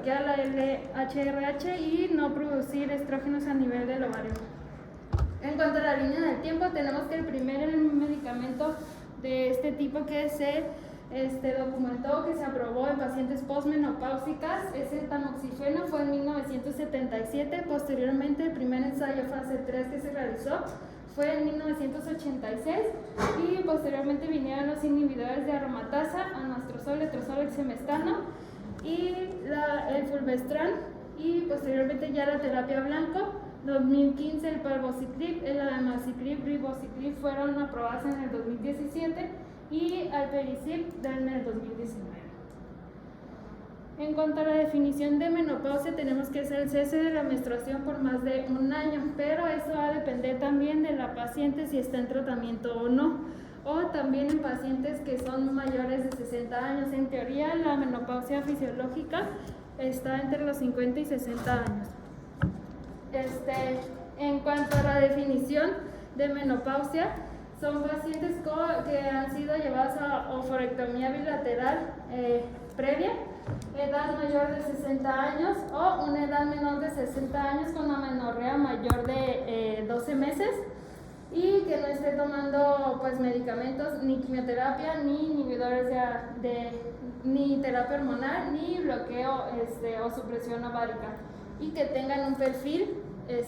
bloquea la LHRH y no producir estrógenos a nivel del ovario. En cuanto a la línea del tiempo, tenemos que el primer medicamento de este tipo que se documentó, que se aprobó en pacientes posmenopáusicas, es el tamoxifeno, fue en 1977. Posteriormente, el primer ensayo fase 3 que se realizó fue en 1986 y posteriormente vinieron los inhibidores de aromatasa, anastrozol, letrozol, exemestano y el fulvestrant, y posteriormente ya la terapia blanco. 2015 el palbociclib, el abemaciclib, ribociclib fueron aprobadas en el 2017 y alpelisib en el 2019. En cuanto a la definición de menopausia, tenemos que hacer el cese de la menstruación por más de un año, pero eso va a depender también de la paciente si está en tratamiento o no, o también en pacientes que son mayores de 60 años. En teoría, la menopausia fisiológica está entre los 50 y 60 años. En cuanto a la definición de menopausia, son pacientes que han sido llevados a oforectomía bilateral previa, edad mayor de 60 años o una edad menor de 60 años con amenorrea mayor de 12 meses y que no esté tomando pues medicamentos, ni quimioterapia, ni inhibidores ni terapia hormonal, ni bloqueo o supresión ovárica, y que tengan un perfil en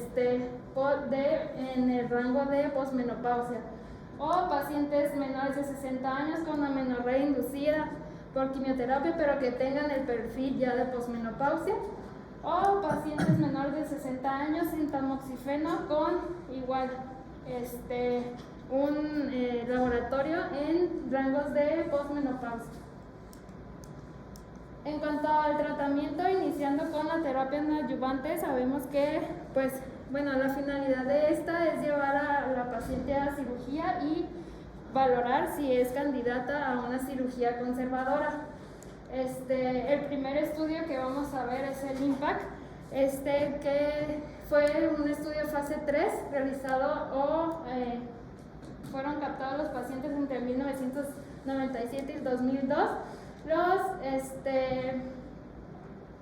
el rango de posmenopausia, o pacientes menores de 60 años con amenorrea inducida por quimioterapia pero que tengan el perfil ya de posmenopausia, o pacientes menores de 60 años sin tamoxifeno con igual un laboratorio en rangos de posmenopausia. En cuanto al tratamiento, iniciando con la terapia neoadyuvante, sabemos que la finalidad de esta es llevar a la paciente a cirugía y valorar si es candidata a una cirugía conservadora. El primer estudio que vamos a ver es el IMPACT, que fue un estudio fase 3 realizado fueron captados los pacientes entre 1997 y 2002. Los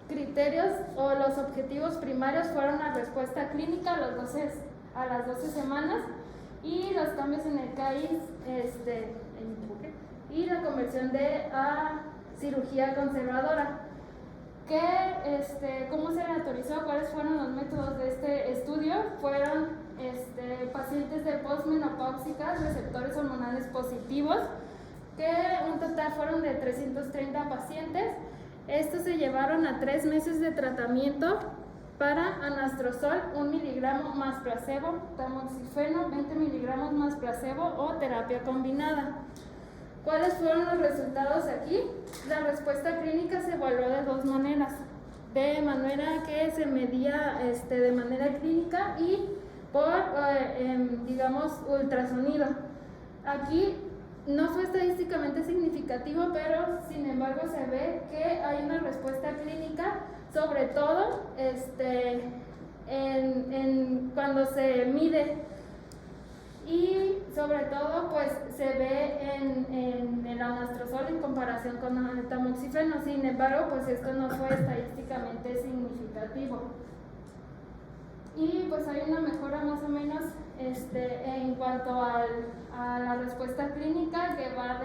criterios o los objetivos primarios fueron la respuesta clínica a las 12 semanas y los cambios en el CAIS y la conversión a cirugía conservadora. ¿Cómo se autorizó? ¿Cuáles fueron los métodos de este estudio? Fueron pacientes de posmenopáusicas, receptores hormonales positivos, que un total fueron de 330 pacientes. Estos se llevaron a 3 meses de tratamiento para anastrozol 1 miligramo más placebo, tamoxifeno 20 miligramos más placebo o terapia combinada. ¿Cuáles fueron los resultados aquí? La respuesta clínica se evaluó de 2 maneras, de manera que se medía de manera clínica y por ultrasonido. Aquí no fue estadísticamente significativo, pero sin embargo se ve que hay una respuesta clínica, sobre todo cuando se mide, y sobre todo pues se ve en el anastrozol en comparación con el tamoxifeno. Sin embargo, pues esto no fue estadísticamente significativo. Y pues hay una mejora más o menos en cuanto a la respuesta clínica, que va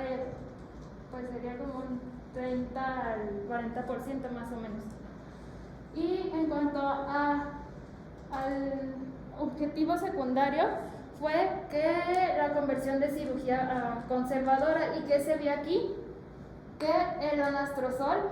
sería como un 30 al 40% más o menos. Y en cuanto al objetivo secundario, fue que la conversión de cirugía conservadora. ¿Y qué se ve aquí? Que el anastrozol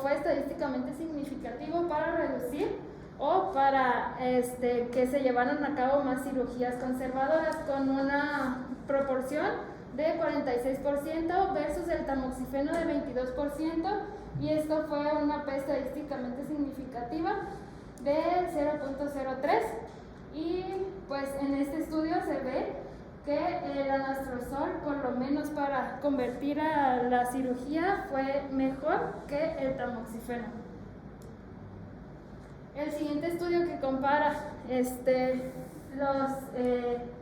fue estadísticamente significativo para reducir o para que se llevaran a cabo más cirugías conservadoras, con una proporción de 46% versus el tamoxifeno de 22%, y esto fue una P estadísticamente significativa de 0.03. y pues en este estudio se ve que el anastrozol, por lo menos para convertir a la cirugía, fue mejor que el tamoxifeno. El siguiente estudio que compara los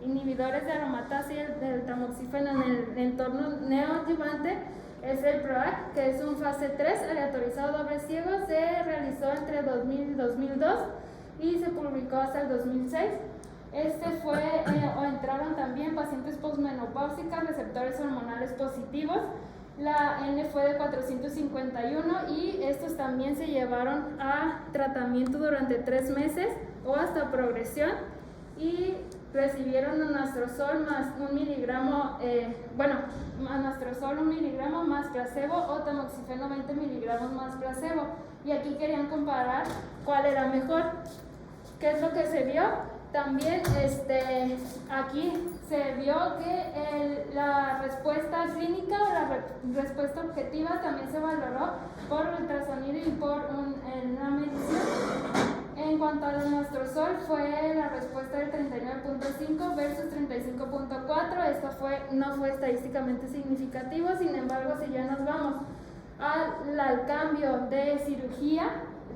inhibidores de aromatasa y el tamoxifeno en el entorno neoadyuvante es el PROACT, que es un fase 3 aleatorizado doble ciego. Se 2002 y se publicó hasta el 2006. Entraron también pacientes posmenopáusicas, receptores hormonales positivos. La N fue de 451 y estos también se llevaron a tratamiento durante 3 meses o hasta progresión y recibieron anastrozol más 1 miligramo, anastrozol 1 miligramo más placebo o tamoxifeno 20 miligramos más placebo. Y aquí querían comparar cuál era mejor. ¿Qué es lo que se vio? También aquí se vio que la respuesta clínica o la respuesta objetiva también se valoró por ultrasonido y por una medición. En cuanto al anastrozol, fue la respuesta del 39.5 versus 35.4. Esto no fue estadísticamente significativo, sin embargo, si ya nos vamos al cambio de cirugía,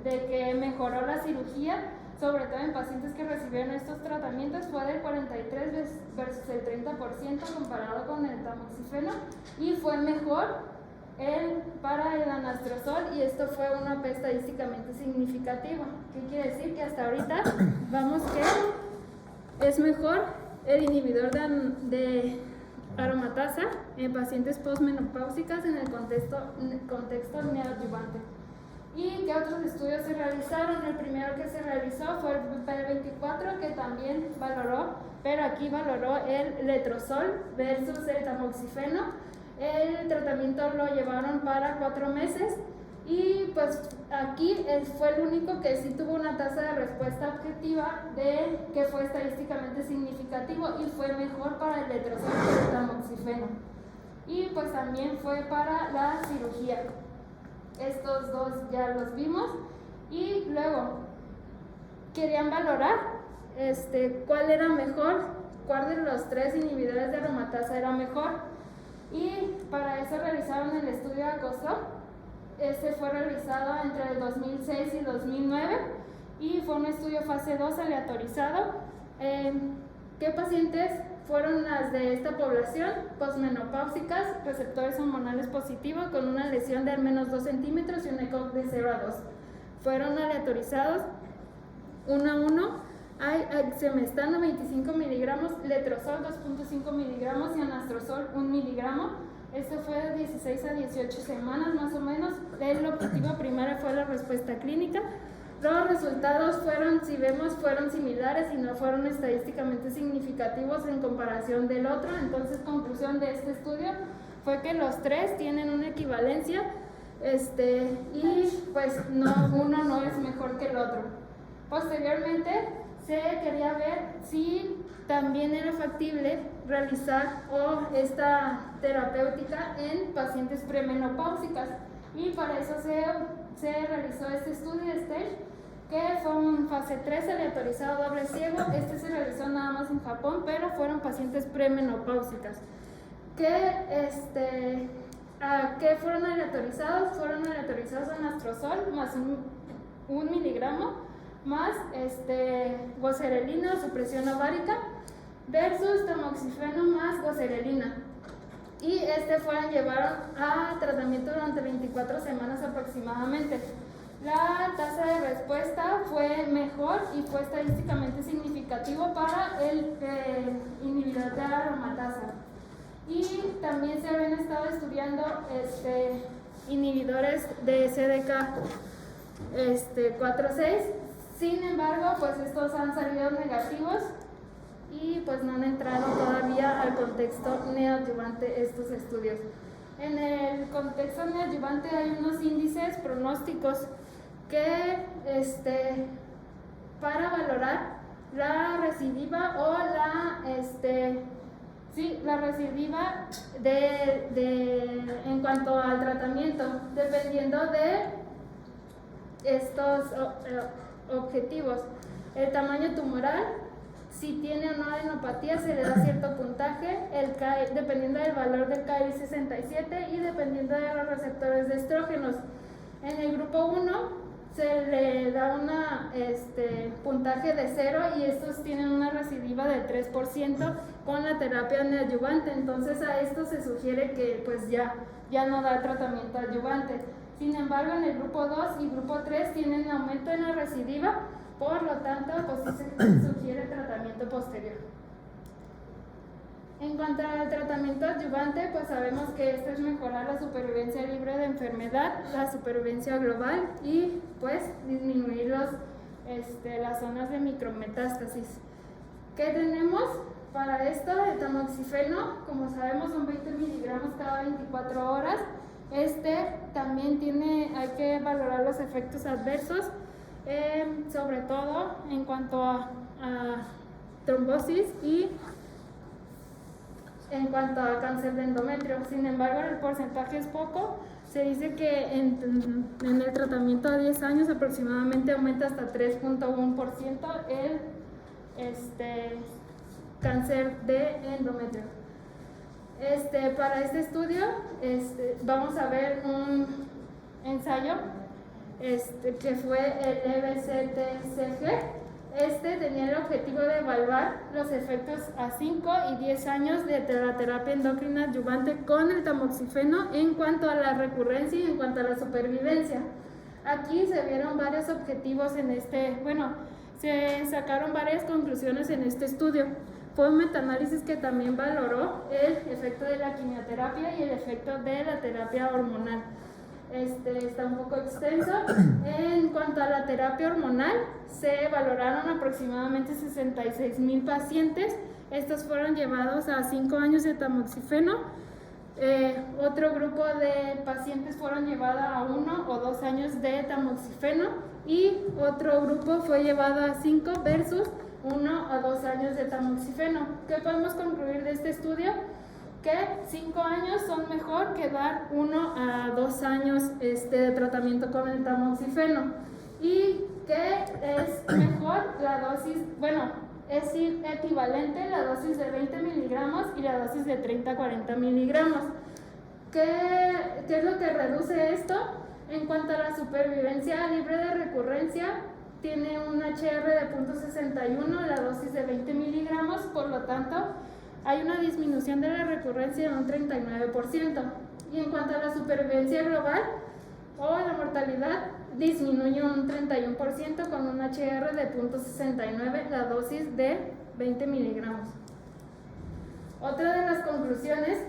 de que mejoró la cirugía, sobre todo en pacientes que recibieron estos tratamientos, fue del 43 versus el 30% comparado con el tamoxifeno, y fue mejor para el anastrozol, y esto fue una P estadísticamente significativa. ¿Qué quiere decir? Que hasta ahorita vamos que es mejor el inhibidor de aromatasa en pacientes posmenopáusicas en el contexto neoadyuvante. ¿Y qué otros estudios se realizaron? El primero que se realizó fue el P24, que también valoró, pero aquí valoró el letrozol versus el tamoxifeno. El tratamiento lo llevaron para 4 meses y pues aquí fue el único que sí tuvo una tasa de respuesta objetiva que fue estadísticamente significativo y fue mejor para el letrozol que el tamoxifeno. Y pues también fue para la cirugía. Estos dos ya los vimos y luego querían valorar cuál era mejor, cuál de los 3 inhibidores de aromatasa era mejor. Y para eso realizaron el estudio ACOSO. Fue realizado entre el 2006 y 2009 y fue un estudio fase 2 aleatorizado. ¿Qué pacientes fueron las de esta población? Posmenopáusicas, receptores hormonales positivos con una lesión de al menos 2 centímetros y un ECOG de 0 a 2. Fueron aleatorizados 1 a 1. Hay exemestano 25 miligramos, letrozol 2.5 miligramos y anastrozol 1 miligramo. Esto fue de 16 a 18 semanas más o menos. El objetivo primario fue la respuesta clínica. Los resultados fueron similares y no fueron estadísticamente significativos en comparación del otro. Entonces, conclusión de este estudio fue que los 3 tienen una equivalencia y pues uno no es mejor que el otro. Posteriormente, se quería ver si también era factible realizar esta terapéutica en pacientes premenopáusicas, y para eso se realizó este estudio que fue un fase 3 aleatorizado doble ciego. Se realizó nada más en Japón, pero fueron pacientes premenopáusicas. ¿A qué fueron aleatorizados? Fueron aleatorizados anastrozol más 1 miligramo más goserelina o supresión ovárica versus tamoxifeno más goserelina, y llevaron a tratamiento durante 24 semanas aproximadamente. La tasa de respuesta fue mejor y fue estadísticamente significativo para el inhibidor de aromatasa. Y también se habían estado estudiando inhibidores de CDK 4/6. Sin embargo, pues estos han salido negativos y pues no han entrado todavía al contexto neoadyuvante estos estudios. En el contexto neoadyuvante hay unos índices pronósticos que para valorar la recidiva o la recidiva en cuanto al tratamiento, dependiendo de estos objetivos. El tamaño tumoral, si tiene o no adenopatía, se le da cierto puntaje, dependiendo del valor del Ki67 y dependiendo de los receptores de estrógenos. En el grupo 1 se le da un puntaje de 0 y estos tienen una recidiva del 3% con la terapia neoadyuvante. Entonces a esto se sugiere que pues ya no da tratamiento adyuvante. Sin embargo, en el grupo 2 y grupo 3 tienen aumento en la recidiva, por lo tanto, pues sí se sugiere tratamiento posterior. En cuanto al tratamiento adyuvante, pues sabemos que esto es mejorar la supervivencia libre de enfermedad, la supervivencia global y pues disminuir las zonas de micrometástasis. ¿Qué tenemos para esto? El tamoxifeno, como sabemos, son 20 miligramos cada 24 horas. También hay que valorar los efectos adversos, sobre todo en cuanto a trombosis y en cuanto a cáncer de endometrio. Sin embargo, el porcentaje es poco. Se dice que en el tratamiento a 10 años aproximadamente aumenta hasta 3.1% el cáncer de endometrio. Para este estudio vamos a ver un ensayo que fue el EBCTCG. Tenía el objetivo de evaluar los efectos a 5 y 10 años de la terapia endocrina adyuvante con el tamoxifeno en cuanto a la recurrencia y en cuanto a la supervivencia. Aquí se vieron varios objetivos se sacaron varias conclusiones en este estudio. Fue un metaanálisis que también valoró el efecto de la quimioterapia y el efecto de la terapia hormonal. Está un poco extenso. En cuanto a la terapia hormonal, se valoraron aproximadamente 66,000 pacientes. Estos fueron llevados a 5 años de tamoxifeno. Otro grupo de pacientes fueron llevados a 1 o 2 años de tamoxifeno y otro grupo fue llevado a 5 versus 1 a 2 años de tamoxifeno. ¿Qué podemos concluir de este estudio? Que 5 años son mejor que dar 1 a 2 años de tratamiento con el tamoxifeno, y que es mejor la dosis, es equivalente la dosis de 20 miligramos y la dosis de 30 a 40 miligramos. ¿Qué es lo que reduce esto? En cuanto a la supervivencia libre de recurrencia, tiene un HR de 0.61, la dosis de 20 miligramos, por lo tanto, hay una disminución de la recurrencia de un 39%. Y en cuanto a la supervivencia global o la mortalidad, disminuye un 31% con un HR de 0.69, la dosis de 20 miligramos. Otra de las conclusiones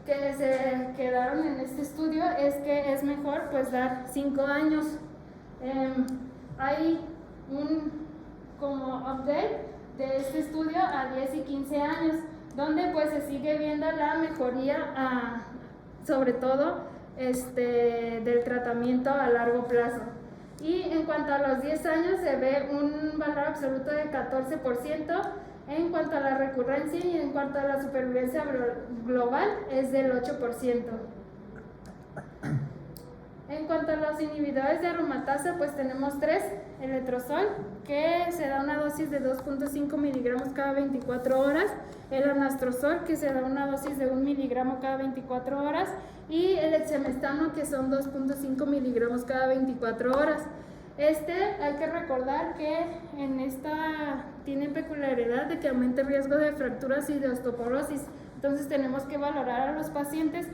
que se quedaron en este estudio es que es mejor dar 5 años. Hay un update de este estudio a 10 y 15 años, donde se sigue viendo la mejoría, sobre todo del tratamiento a largo plazo. Y en cuanto a los 10 años se ve un valor absoluto de 14%, en cuanto a la recurrencia y en cuanto a la supervivencia global es del 8%. En cuanto a los inhibidores de aromatasa, tenemos 3, el letrozol, que se da una dosis de 2.5 miligramos cada 24 horas, el anastrozol, que se da una dosis de 1 miligramo cada 24 horas, y el exemestano, que son 2.5 miligramos cada 24 horas. Hay que recordar que tiene peculiaridad de que aumenta el riesgo de fracturas y de osteoporosis. Entonces tenemos que valorar a los pacientes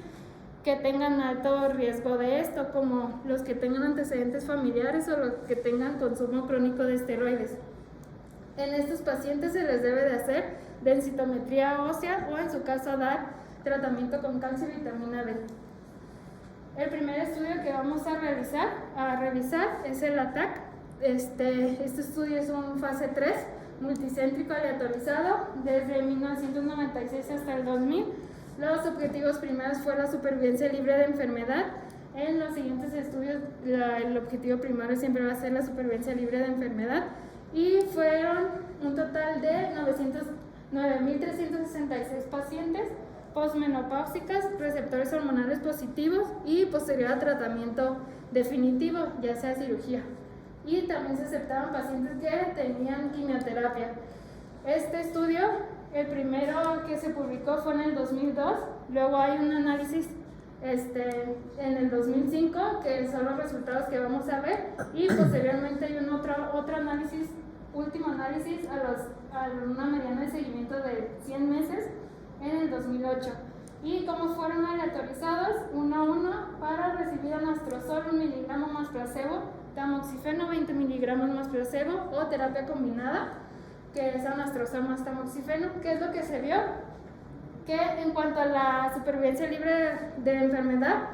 que tengan alto riesgo de esto, como los que tengan antecedentes familiares o los que tengan consumo crónico de esteroides. En estos pacientes se les debe de hacer densitometría ósea o en su caso dar tratamiento con calcio y vitamina D. El primer estudio que vamos a revisar es el ATTACK. Este estudio es un fase 3 multicéntrico aleatorizado desde 1996 hasta el 2000. Los objetivos primeros fue la supervivencia libre de enfermedad. En los siguientes estudios el objetivo primario siempre va a ser la supervivencia libre de enfermedad, y fueron un total de 9.366 pacientes posmenopáusicas, receptores hormonales positivos y posterior a tratamiento definitivo, ya sea cirugía. Y también se aceptaban pacientes que tenían quimioterapia. Este estudio, el primero que se publicó fue en el 2002, luego hay un análisis en el 2005, que son los resultados que vamos a ver, y posteriormente hay otro análisis, último análisis a una mediana de seguimiento de 100 meses en el 2008. y cómo fueron aleatorizados uno a uno para recibir anastrozol 1 miligramo más placebo, tamoxifeno 20 miligramos más placebo o terapia combinada, que es anastrozol más tamoxifeno. ¿Qué es lo que se vio? Que en cuanto a la supervivencia libre de enfermedad,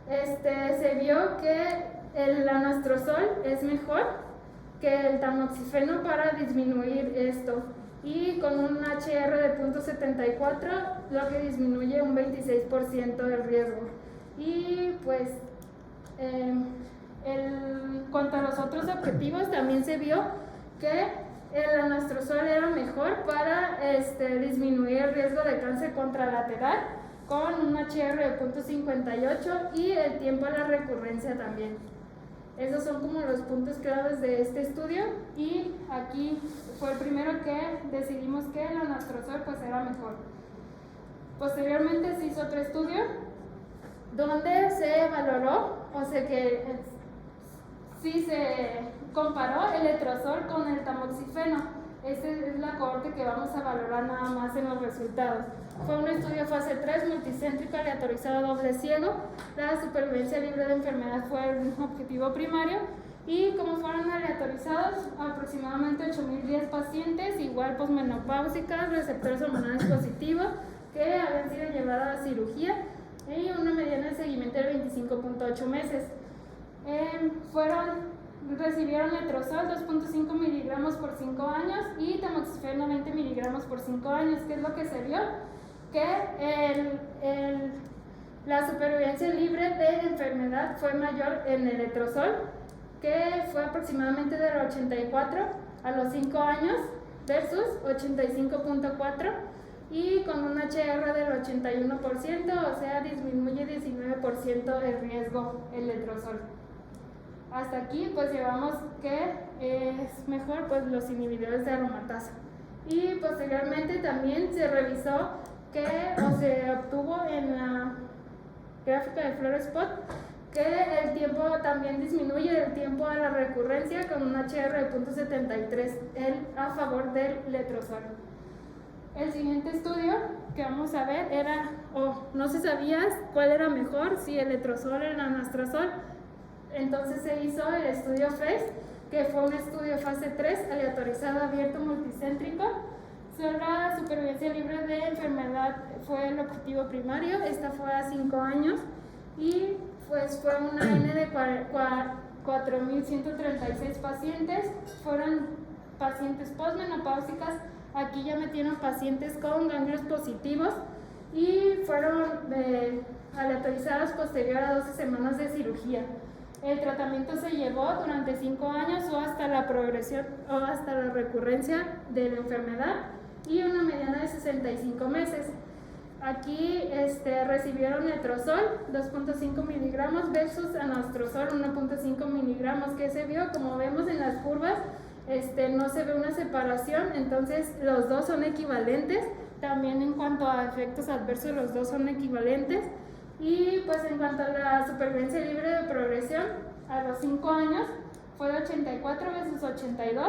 se vio que el anastrozol es mejor que el tamoxifeno para disminuir esto, y con un HR de 0.74, lo que disminuye un 26% del riesgo. Y pues en cuanto a los otros objetivos, también se vio que el anastrozol era mejor para disminuir el riesgo de cáncer contralateral con un HR de 0.58 y el tiempo a la recurrencia también. Esos son como los puntos claves de este estudio, y aquí fue el primero que decidimos que el anastrozol pues era mejor. Posteriormente se hizo otro estudio donde se valoró, sí se comparó el letrozol con el tamoxifeno. Esta es la cohorte que vamos a valorar nada más en los resultados. Fue un estudio fase 3, multicéntrico, aleatorizado, doble ciego. La supervivencia libre de enfermedad fue el objetivo primario. Y como fueron aleatorizados, aproximadamente 8.010 pacientes, igual posmenopáusicas, receptores hormonales positivos, que habían sido llevados a cirugía, y una mediana de seguimiento de 25.8 meses. Recibieron letrozol 2.5 miligramos por 5 años y tamoxifeno 20 miligramos por 5 años. ¿Qué es lo que se vio? Que la supervivencia libre de enfermedad fue mayor en el letrozol, que fue aproximadamente del 84 a los 5 años versus 85.4, y con un HR del 81%, o sea, disminuye 19% el riesgo el letrozol. Hasta aquí pues llevamos que es mejor pues los inhibidores de aromatasa. Y posteriormente también se revisó se obtuvo en la gráfica de Fluorospot que el tiempo también disminuye, el tiempo a la recurrencia, con un HR de 0.73 a favor del letrozol. El siguiente estudio que vamos a ver era, no se sabía cuál era mejor, si el letrozol o el anastrozol. Entonces se hizo el estudio FRES, que fue un estudio fase 3, aleatorizado, abierto, multicéntrico. La supervivencia libre de enfermedad fue el objetivo primario. Esta fue a 5 años y pues fue una N de 4.136 pacientes. Fueron pacientes posmenopáusicas. Aquí ya metieron pacientes con ganglios positivos y fueron aleatorizados posterior a 12 semanas de cirugía. El tratamiento se llevó durante 5 años o hasta la progresión o hasta la recurrencia de la enfermedad, y una mediana de 65 meses. Aquí recibieron letrozol 2.5 miligramos versus anastrozol 1.5 miligramos. Que se vio, como vemos en las curvas, no se ve una separación, entonces los dos son equivalentes. También en cuanto a efectos adversos, los dos son equivalentes. Y pues en cuanto a la supervivencia libre de progresión, a los 5 años fue de 84 versus 82,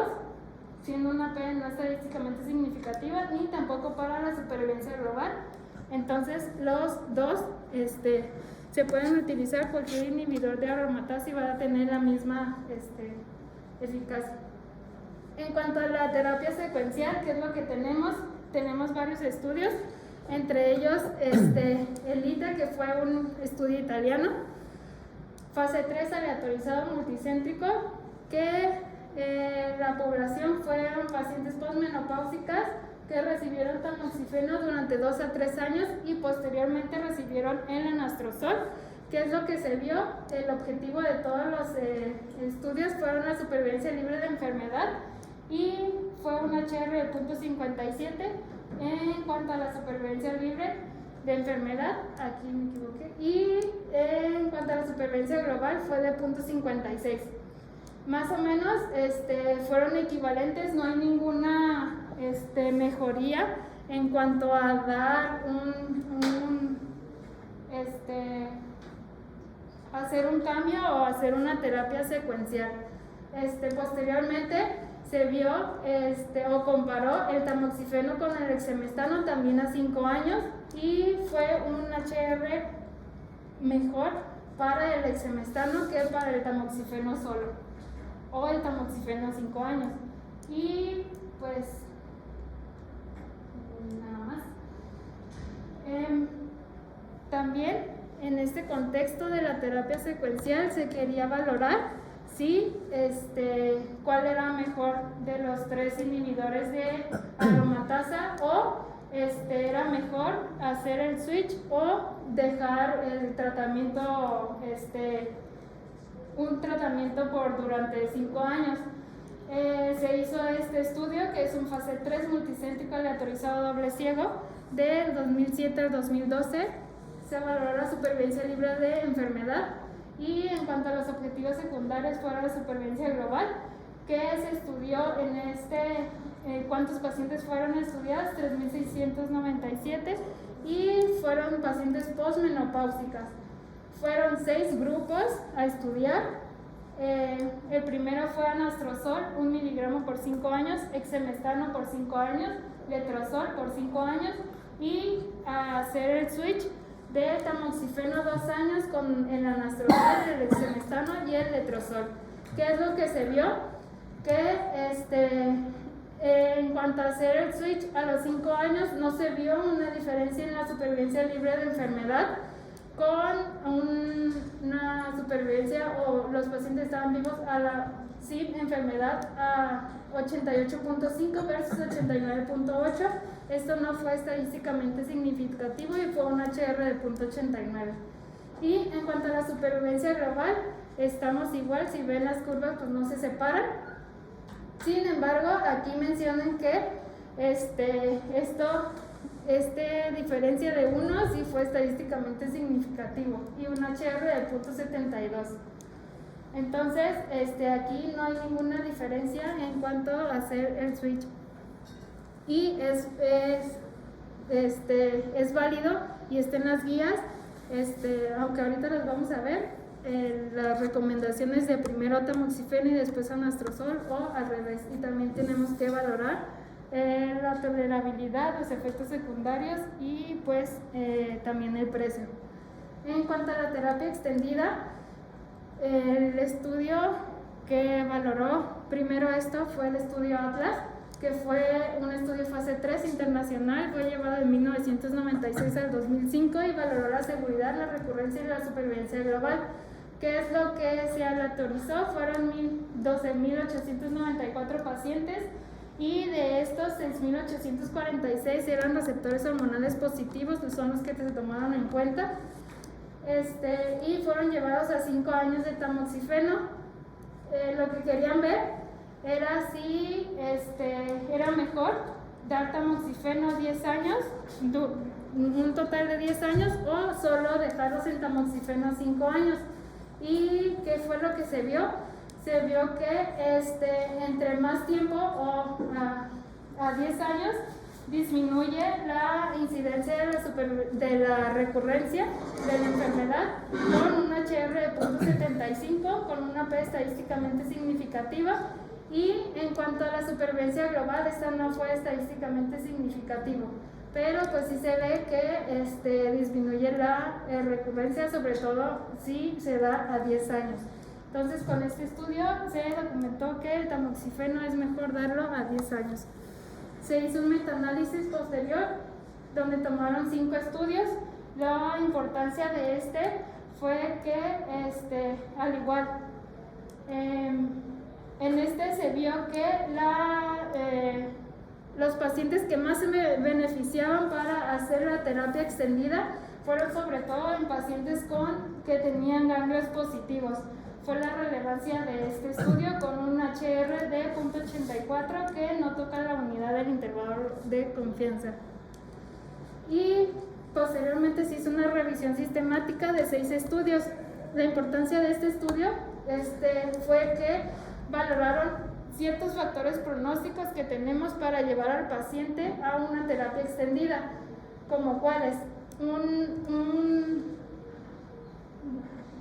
siendo una P no estadísticamente significativa, ni tampoco para la supervivencia global. Entonces los dos se pueden utilizar, cualquier inhibidor de aromatasa y va a tener la misma eficacia. En cuanto a la terapia secuencial, ¿qué es lo que tenemos? Tenemos varios estudios. Entre ellos, el ITA, que fue un estudio italiano, fase 3, aleatorizado, multicéntrico, que la población fueron pacientes posmenopáusicas que recibieron tamoxifeno durante 2 a 3 años y posteriormente recibieron el anastrozol. ¿Qué es lo que se vio? El objetivo de todos los estudios fueron la supervivencia libre de enfermedad, y fue un HR de 0.57. En cuanto a la supervivencia libre de enfermedad, aquí me equivoqué, y en cuanto a la supervivencia global fue de 0.56. Más o menos fueron equivalentes, no hay ninguna mejoría en cuanto a dar hacer un cambio o hacer una terapia secuencial. Posteriormente se vio o comparó el tamoxifeno con el exemestano también a 5 años y fue un HR mejor para el exemestano que para el tamoxifeno solo o el tamoxifeno a 5 años. Y pues nada más. También en este contexto de la terapia secuencial se quería valorar si cuál era mejor de los 3 inhibidores de aromatasa o era mejor hacer el switch o dejar el tratamiento un tratamiento durante 5 años. Se hizo este estudio que es un fase 3 multicéntrico aleatorizado doble ciego del 2007 al 2012. Se valoró la supervivencia libre de enfermedad y en cuanto a los objetivos secundarios fueron la supervivencia global, que se estudió ¿cuántos pacientes fueron estudiados? 3.697 y fueron pacientes posmenopáusicas. Fueron 6 grupos a estudiar. El primero fue anastrozol, 1 miligramo por 5 años, exemestano por 5 años, letrozol por 5 años y a hacer el switch de tamoxifeno 2 años con el anastrozol, el exemestano y el letrozol. ¿Qué es lo que se vio? Que en cuanto a hacer el switch a los 5 años no se vio una diferencia en la supervivencia libre de enfermedad con una supervivencia o los pacientes estaban vivos sin enfermedad a 88.5 versus 89.8. Esto no fue estadísticamente significativo y fue un HR de 0.89. Y en cuanto a la supervivencia global, estamos igual, si ven las curvas pues no se separan. Sin embargo, aquí mencionan que diferencia de 1 sí fue estadísticamente significativo y un HR de 0.72. Entonces, aquí no hay ninguna diferencia en cuanto a hacer el switch. Y es válido y está en las guías, aunque ahorita las vamos a ver, las recomendaciones de primero tamoxifeno y después anastrozol o al revés. Y también tenemos que valorar la tolerabilidad, los efectos secundarios y pues también el precio. En cuanto a la terapia extendida, el estudio que valoró primero esto fue el estudio Atlas, que fue un estudio fase 3 internacional, fue llevado de 1996 al 2005 y valoró la seguridad, la recurrencia y la supervivencia global. ¿Qué es lo que se aleatorizó? Fueron 12.894 pacientes y de estos 6.846 eran receptores hormonales positivos, que son los que se tomaron en cuenta, y fueron llevados a 5 años de tamoxifeno. Lo que querían ver era si era mejor dar tamoxifeno 10 años, un total de 10 años, o solo dejarlos en tamoxifeno 5 años. ¿Y qué fue lo que se vio? Se vio que entre más tiempo o a 10 años disminuye la incidencia de la recurrencia de la enfermedad con un HR de 0.75, con una P estadísticamente significativa. Y en cuanto a la supervivencia global, esta no fue estadísticamente significativo, pero pues sí se ve que disminuye la recurrencia, sobre todo si se da a 10 años. Entonces, con este estudio se documentó que el tamoxifeno es mejor darlo a 10 años. Se hizo un metaanálisis posterior donde tomaron 5 estudios. La importancia de fue que, al igual, en se vio que los pacientes que más se beneficiaban para hacer la terapia extendida fueron sobre todo en pacientes que tenían ganglios positivos. Fue la relevancia de este estudio con un HR de 0.84 que no toca la unidad del intervalo de confianza. Y posteriormente se hizo una revisión sistemática de 6 estudios. La importancia de este estudio fue que valoraron ciertos factores pronósticos que tenemos para llevar al paciente a una terapia extendida, como cuáles,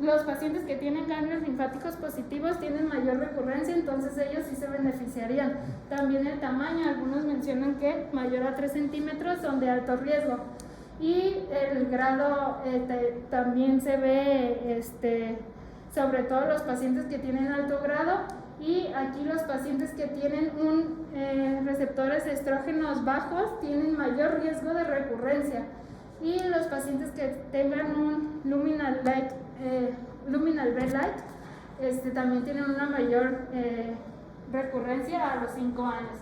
los pacientes que tienen ganglios linfáticos positivos tienen mayor recurrencia, entonces ellos sí se beneficiarían. También el tamaño, algunos mencionan que mayor a 3 centímetros son de alto riesgo. Y el grado también se ve sobre todo los pacientes que tienen alto grado, y aquí los pacientes que tienen receptores de estrógenos bajos tienen mayor riesgo de recurrencia, y los pacientes que tengan un luminal red light también tienen una mayor recurrencia a los 5 años.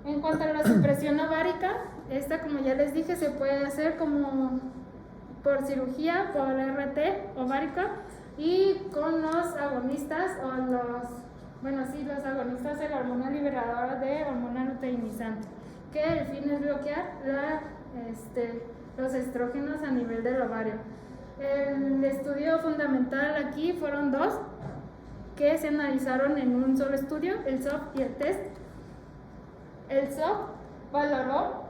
En cuanto a la supresión ovárica, esta, como ya les dije, se puede hacer como por cirugía, por RT ovárica, y con los agonistas los agonistas de la hormona liberadora de hormona luteinizante, que el fin es bloquear los estrógenos a nivel del ovario. El estudio fundamental aquí fueron 2 que se analizaron en un solo estudio, el SOP y el TEST. El SOP valoró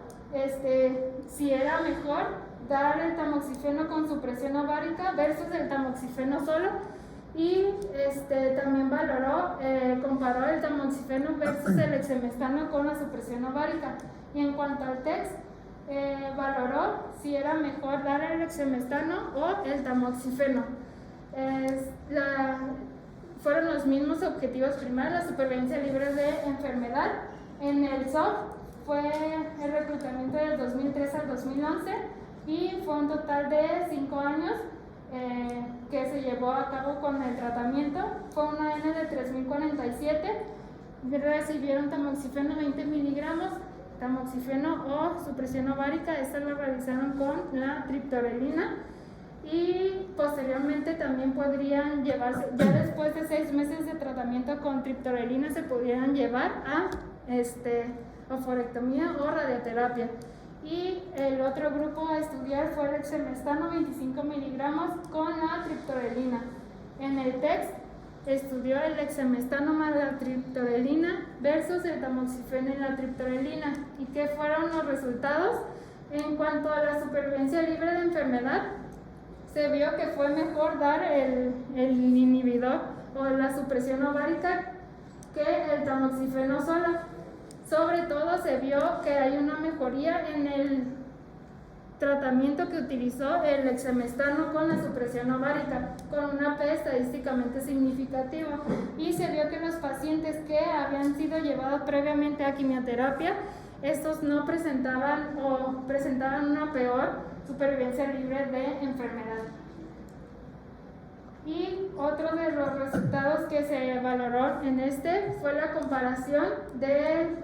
si era mejor dar el tamoxifeno con supresión ovárica versus el tamoxifeno solo, y también valoró, comparó el tamoxifeno versus el exemestano con la supresión ovárica. Y en cuanto al TEST, valoró si era mejor dar el exemestano o el tamoxifeno. Fueron los mismos objetivos primarios, la supervivencia libre de enfermedad. En el SOP fue el reclutamiento del 2003 al 2011 y fue un total de 5 años que se llevó a cabo con el tratamiento. Fue una N de 3047, recibieron tamoxifeno 20 miligramos, tamoxifeno o supresión ovárica. Esta la realizaron con la triptorelina, y posteriormente también podrían llevarse, ya después de 6 meses de tratamiento con triptorelina, se pudieran llevar a oforectomía o radioterapia. Y el otro grupo a estudiar fue el exemestano 25 miligramos con la triptorelina. En el TEXT estudió el exemestano más la triptorelina versus el tamoxifeno y la triptorelina. ¿Y qué fueron los resultados? En cuanto a la supervivencia libre de enfermedad, se vio que fue mejor dar el inhibidor o la supresión ovárica que el tamoxifeno solo. Sobre todo se vio que hay una mejoría en el tratamiento que utilizó el exemestano con la supresión ovárica, con una P estadísticamente significativa, y se vio que los pacientes que habían sido llevados previamente a quimioterapia, estos no presentaban o presentaban una peor supervivencia libre de enfermedad. Y otro de los resultados que se valoró en fue la comparación del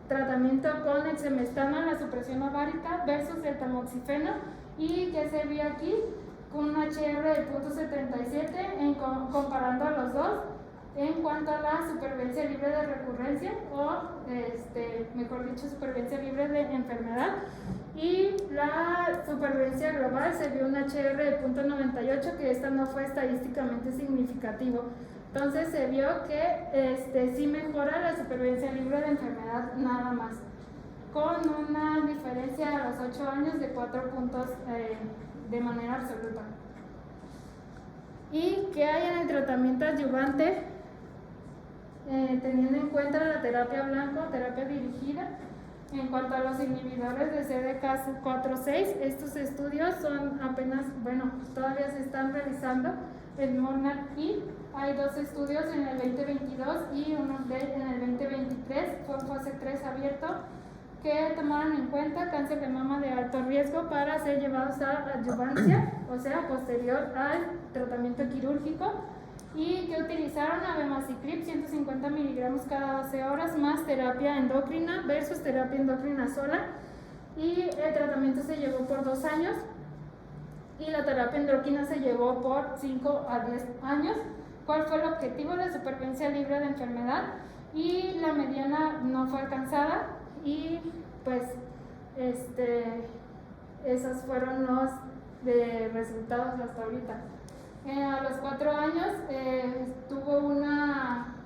tratamiento con exemestano en la supresión ovárica versus el tamoxifeno, y que se vio aquí con un HR de 0.77 comparando a los dos en cuanto a la supervivencia libre de recurrencia o mejor dicho supervivencia libre de enfermedad. Y la supervivencia global se vio un HR de 0.98, que esta no fue estadísticamente significativo. Entonces se vio que sí mejora la supervivencia libre de enfermedad nada más, con una diferencia a los 8 años de 4 puntos de manera absoluta. ¿Y qué hay en el tratamiento adyuvante? Teniendo en cuenta la terapia blanco, terapia dirigida. En cuanto a los inhibidores de CDK4/6, estos estudios son apenas, todavía se están realizando en Monarch, y hay 2 estudios en el 2022 y uno en el 2023, fue fase 3 abierto, que tomaron en cuenta cáncer de mama de alto riesgo para ser llevados a adyuvancia, o sea, posterior al tratamiento quirúrgico, y que utilizaron abemaciclib 150 miligramos cada 12 horas más terapia endocrina versus terapia endocrina sola, y el tratamiento se llevó por 2 años y la terapia endocrina se llevó por 5 a 10 años. ¿Cuál fue el objetivo? La supervivencia libre de enfermedad, y la mediana no fue alcanzada, y pues esos fueron los resultados hasta ahorita. A los 4 años tuvo una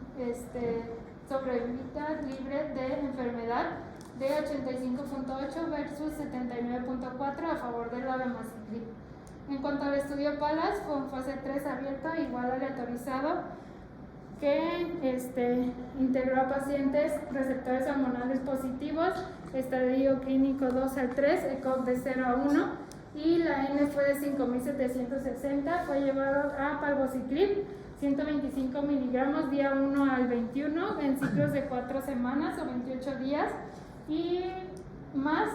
sobrevida libre de enfermedad de 85.8 versus 79.4 a favor del abemaciclib. En cuanto al estudio PALAS, fue en fase 3 abierto, igual aleatorizado, que integró a pacientes receptores hormonales positivos, estadio clínico 2 al 3, ECOG de 0 a 1, y la N fue de 5.760, fue llevado a palbociclib, 125 miligramos, día 1 al 21, en ciclos de 4 semanas o 28 días, y más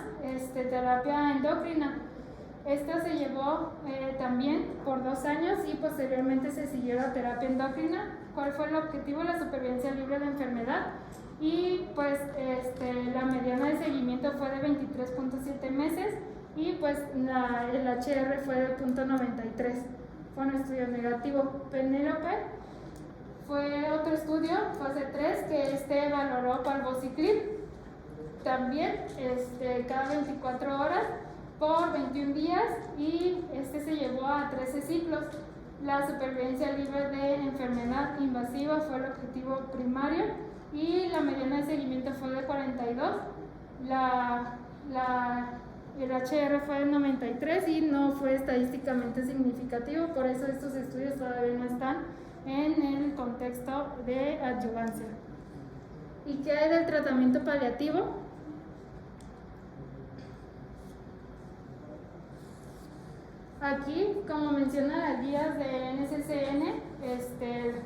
terapia endocrina. Esta se llevó también por 2 años y posteriormente se siguió la terapia endocrina. ¿Cuál fue el objetivo? La supervivencia libre de enfermedad. Y pues la mediana de seguimiento fue de 23.7 meses y pues el HR fue de 0.93. Fue un estudio negativo. Penélope fue otro estudio, fase 3, que valoró palbociclib también cada 24 horas por 21 días y se llevó a 13 ciclos. La supervivencia libre de enfermedad invasiva fue el objetivo primario y la mediana de seguimiento fue de 42. El HR fue de 93 y no fue estadísticamente significativo, por eso estos estudios todavía no están en el contexto de adyuvancia. ¿Y qué hay del tratamiento paliativo? Aquí, como menciona las guías de NCCN,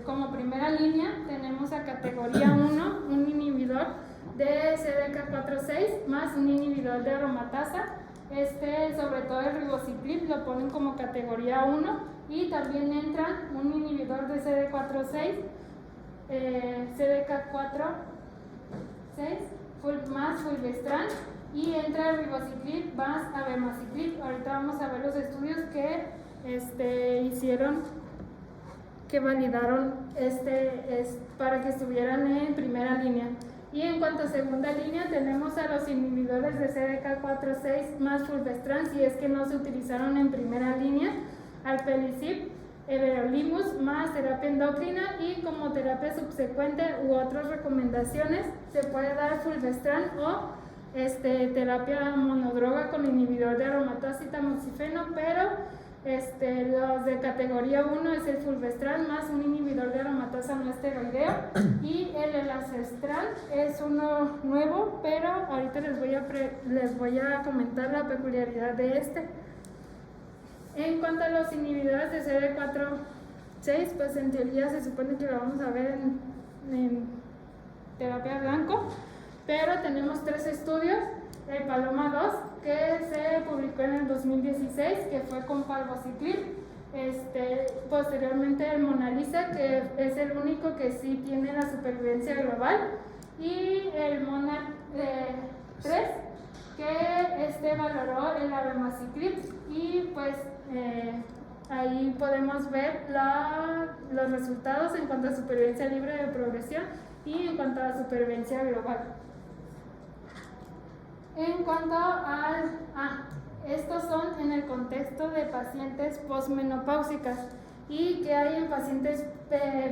como primera línea tenemos a categoría 1 un inhibidor de CDK4/6 más un inhibidor de aromatasa. Sobre todo el ribociclib lo ponen como categoría 1 y también entra un inhibidor de CDK4/6 más fulvestrant, y entra el ribociclib más abemaciclib. Ahorita vamos a ver los estudios que hicieron, que validaron para que estuvieran en primera línea. Y en cuanto a segunda línea tenemos a los inhibidores de CDK4/6 más fulvestrant, si es que no se utilizaron en primera línea, alpelisib, everolimus más terapia endocrina, y como terapia subsecuente u otras recomendaciones se puede dar fulvestrant o terapia monodroga con inhibidor de aromatasa y tamoxifeno, pero los de categoría 1 es el fulvestrant más un inhibidor de aromatasa no esteroideo, y el elacestrant es uno nuevo, pero ahorita les voy a comentar la peculiaridad de En cuanto a los inhibidores de CD4/6, pues en teoría se supone que lo vamos a ver en terapia blanco, pero tenemos 3 estudios. El Paloma 2, que se publicó en el 2016, que fue con palbociclib. Posteriormente el Mona Lisa, que es el único que sí tiene la supervivencia global, y el Mona 3, que valoró el abemaciclib, y pues ahí podemos ver los resultados en cuanto a supervivencia libre de progresión y en cuanto a la supervivencia global. En cuanto estos son en el contexto de pacientes posmenopáusicas. ¿Y que hay en pacientes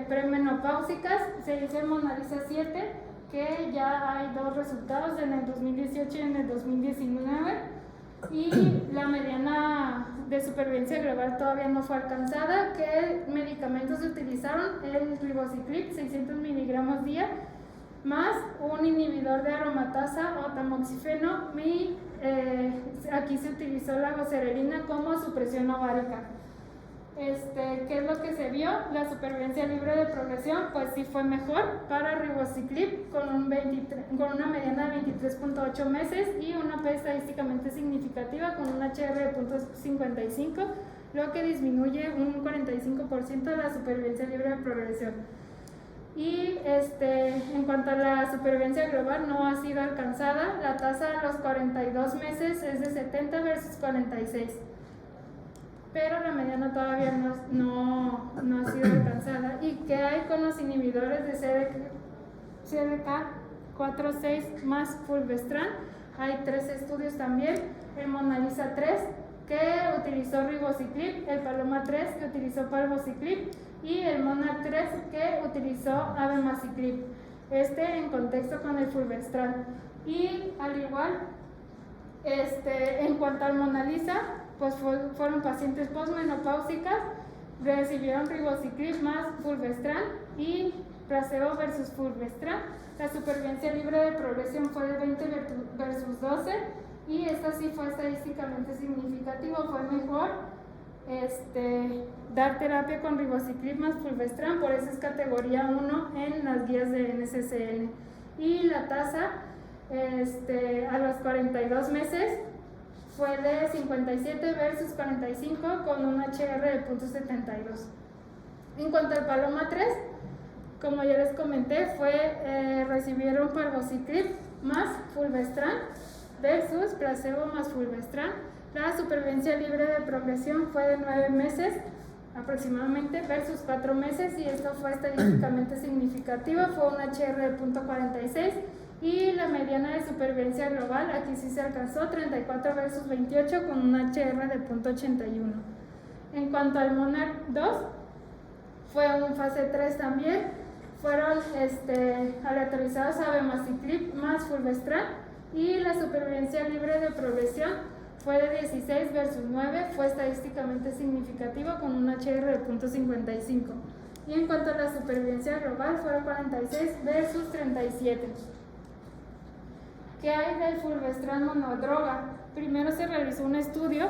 premenopáusicas? Se dice el Mona Lisa 7, que ya hay 2 resultados, en el 2018 y en el 2019, y la mediana de supervivencia global todavía no fue alcanzada. ¿Qué medicamentos se utilizaron? El ribociclib, 600 miligramos día, más un inhibidor de aromatasa o tamoxifeno, y aquí se utilizó la goserelina como supresión ovárica. ¿Qué es lo que se vio? La supervivencia libre de progresión, pues sí fue mejor para ribociclib, con una mediana de 23.8 meses y una P estadísticamente significativa con un HR de 0.55, lo que disminuye un 45% de la supervivencia libre de progresión. Y en cuanto a la supervivencia global, no ha sido alcanzada. La tasa a los 42 meses es de 70 versus 46, pero la mediana todavía no ha sido alcanzada. ¿Y qué hay con los inhibidores de CDK4/6 más fulvestrant? Hay 3 estudios también. El Mona Lisa 3, que utilizó ribociclib, el Paloma 3, que utilizó palbociclib, y el Mona 3, que utilizó abemaciclib, en contexto con el fulvestrant. Y al igual, en cuanto al Mona Lisa, pues fueron pacientes postmenopáusicas, recibieron ribociclib más fulvestrant y placebo versus fulvestrant. La supervivencia libre de progresión fue de 20 versus 12 y esta sí fue estadísticamente significativo. Fue mejor dar terapia con ribociclib más fulvestrant, por eso es categoría 1 en las guías de NCCN. Y la tasa a los 42 meses fue de 57 versus 45 con un HR de 0.72. En cuanto al Paloma 3, como ya les comenté, recibieron palbociclib más fulvestrant versus placebo más fulvestrant. La supervivencia libre de progresión fue de 9 meses aproximadamente versus 4 meses y esto fue estadísticamente significativo, fue un HR de 0.46 y la mediana de supervivencia global aquí sí se alcanzó 34 versus 28 con un HR de 0.81. En cuanto al Monarch 2, fue un fase 3 también, fueron aleatorizados a abemaciclib más fulvestrant y la supervivencia libre de progresión fue de 16 versus 9, fue estadísticamente significativo con un HR de 0.55. Y en cuanto a la supervivencia global, fueron 46 versus 37. ¿Qué hay del fulvestrant monodroga? Primero se realizó un estudio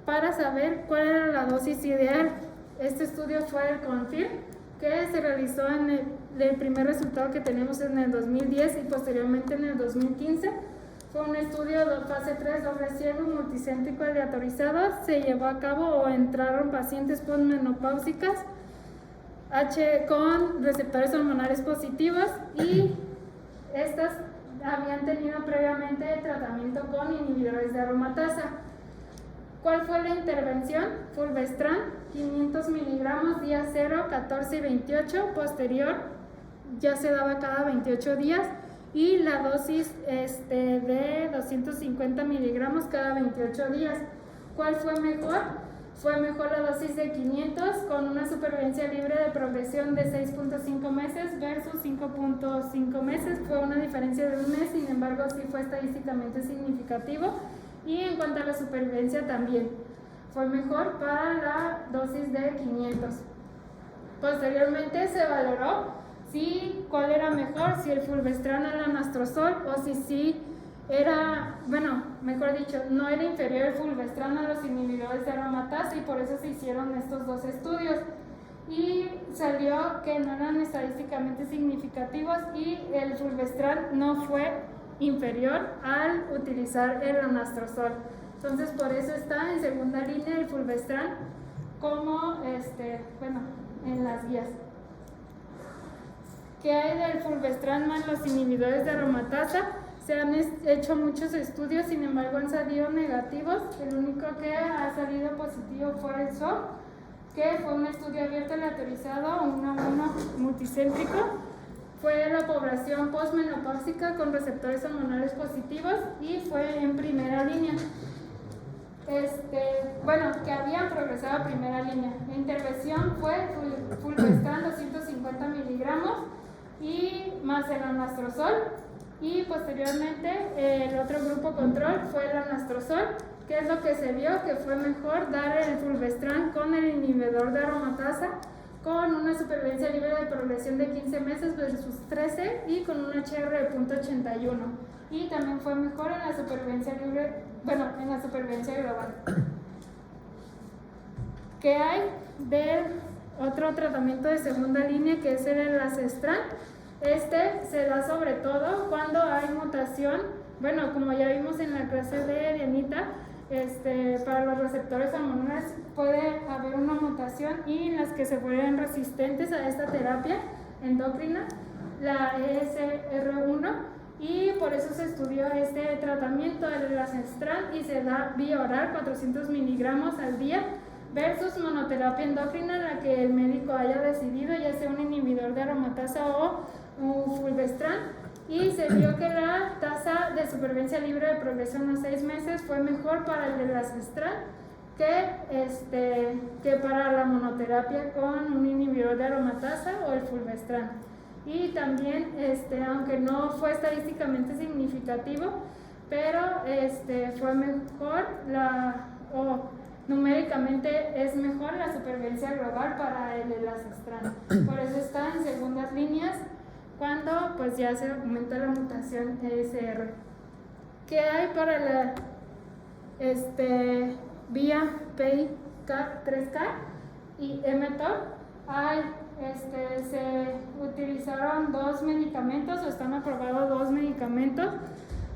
para saber cuál era la dosis ideal. Este estudio fue el CONFIRM, que se realizó el primer resultado que tenemos en el 2010 y posteriormente en el 2015. Fue un estudio de fase 3 doble ciego multicéntrico aleatorizado. Se llevó a cabo o entraron pacientes postmenopáusicas con receptores hormonales positivos y estas habían tenido previamente tratamiento con inhibidores de aromatasa. ¿Cuál fue la intervención? Fulvestrant, 500 miligramos, día 0, 14 y 28, posterior ya se daba cada 28 días. Y la dosis de 250 miligramos cada 28 días. ¿Cuál fue mejor? Fue mejor la dosis de 500 con una supervivencia libre de progresión de 6.5 meses versus 5.5 meses. Fue una diferencia de un mes, sin embargo sí fue estadísticamente significativo. Y en cuanto a la supervivencia también fue mejor para la dosis de 500. Posteriormente se valoró cuál era mejor, si el fulvestrant al anastrozol o si era, mejor dicho, no era inferior el fulvestrant a los inhibidores de aromatasa y por eso se hicieron estos dos estudios y salió que no eran estadísticamente significativos y el fulvestrant no fue inferior al utilizar el anastrozol. Entonces por eso está en segunda línea el fulvestrant como en las guías. ¿Qué hay del fulvestrant más los inhibidores de aromatasa? Se han hecho muchos estudios, sin embargo han salido negativos. El único que ha salido positivo fue el SOP, que fue un estudio abierto aleatorizado, 1 a 1 multicéntrico. Fue la población postmenopáusica con receptores hormonales positivos y fue en primera línea. Que habían progresado a primera línea. La intervención fue fulvestrant 250 miligramos y más el anastrozol y posteriormente el otro grupo control fue el anastrozol, que es lo que se vio que fue mejor dar el fulvestrant con el inhibidor de aromatasa con una supervivencia libre de progresión de 15 meses versus 13 y con un HR de 0.81 y también fue mejor en la supervivencia libre, en la supervivencia global. ¿Qué hay del otro tratamiento de segunda línea que es el elacestrant? Se da sobre todo cuando hay mutación, como ya vimos en la clase de Dianita, para los receptores hormonales puede haber una mutación y en las que se vuelven resistentes a esta terapia endocrina, la ESR1, y por eso se estudió este tratamiento del elacestrant y se da vía oral 400 miligramos al día versus monoterapia endocrina, en la que el médico haya decidido, ya sea un inhibidor de aromatasa o un fulvestrant, y se vio que la tasa de supervivencia libre de progresión a 6 meses fue mejor para el elacestrant que para la monoterapia con un inhibidor de aromatasa o el fulvestrant. Y también, aunque no fue estadísticamente significativo, pero fue mejor o numéricamente es mejor la supervivencia global para el elacestrano. Por eso está en segundas líneas cuando pues ya se aumenta la mutación ESR. ¿Qué hay para la vía PI3K y mTOR? Se utilizaron dos medicamentos, o están aprobados dos medicamentos.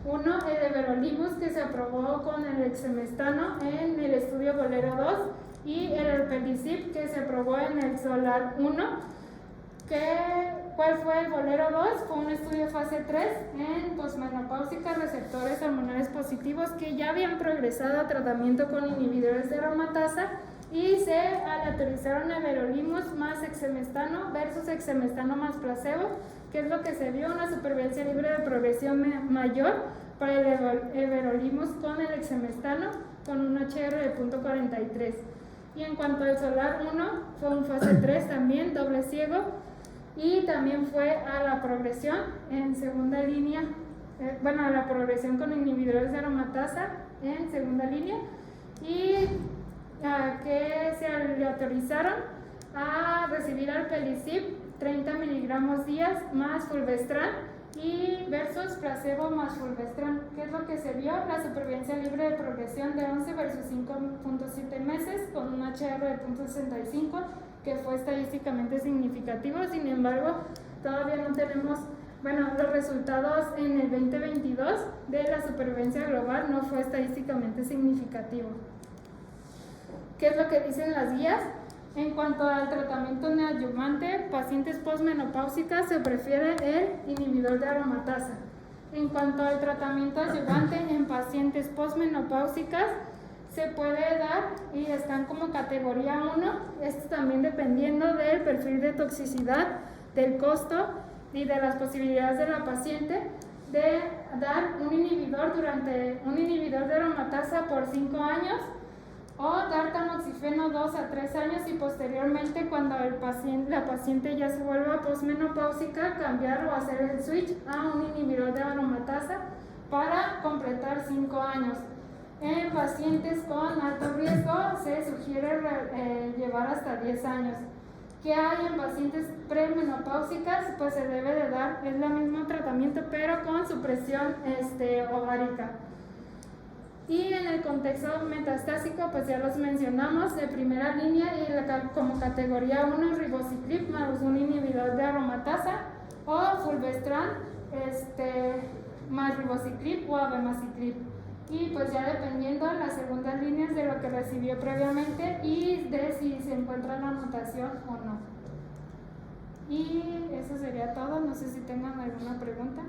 Uno, el everolimus, que se aprobó con el exemestano en el estudio Bolero 2, y el erpelicib, que se aprobó en el SOLAR 1. ¿Cuál fue el Bolero 2? Fue un estudio fase 3 en posmenopáusicas receptores hormonales positivos que ya habían progresado a tratamiento con inhibidores de aromatasa, y se aleatorizaron everolimus más exemestano versus exemestano más placebo, que es lo que se vio, una supervivencia libre de progresión mayor para el everolimus con el exemestano, con un HR de 0.43. Y en cuanto al SOLAR 1, fue un fase 3 también, doble ciego, y también fue a la progresión en segunda línea, a la progresión con inhibidores de aromatasa en segunda línea, y que se aleatorizaron a recibir alpelisib 30 miligramos días más fulvestrán y versus placebo más fulvestrán. ¿Qué es lo que se vio? La supervivencia libre de progresión de 11 versus 5.7 meses con un HR de 0.65, que fue estadísticamente significativo. Sin embargo, todavía no tenemos los resultados en el 2022 de la supervivencia global, no fue estadísticamente significativo. ¿Qué es lo que dicen las guías? En cuanto al tratamiento neoadyuvante, pacientes posmenopáusicas, se prefiere el inhibidor de aromatasa. En cuanto al tratamiento adyuvante en pacientes posmenopáusicas, se puede dar y están como categoría 1, esto también dependiendo del perfil de toxicidad, del costo y de las posibilidades de la paciente, de dar un inhibidor de aromatasa por 5 años, o dar tamoxifeno 2 a 3 años, y posteriormente, cuando la paciente ya se vuelva posmenopáusica, cambiar o hacer el switch a un inhibidor de aromatasa para completar 5 años. En pacientes con alto riesgo se sugiere llevar hasta 10 años. ¿Qué hay en pacientes premenopáusicas? Pues se debe de dar el mismo tratamiento, pero con supresión ovárica. Y en el contexto metastásico, pues ya los mencionamos, de primera línea y como categoría 1, ribociclib más un inhibidor de aromatasa, o fulvestrán más ribociclib o abemaciclib. Y pues ya dependiendo las segundas líneas de lo que recibió previamente y de si se encuentra la mutación o no. Y eso sería todo, no sé si tengan alguna pregunta.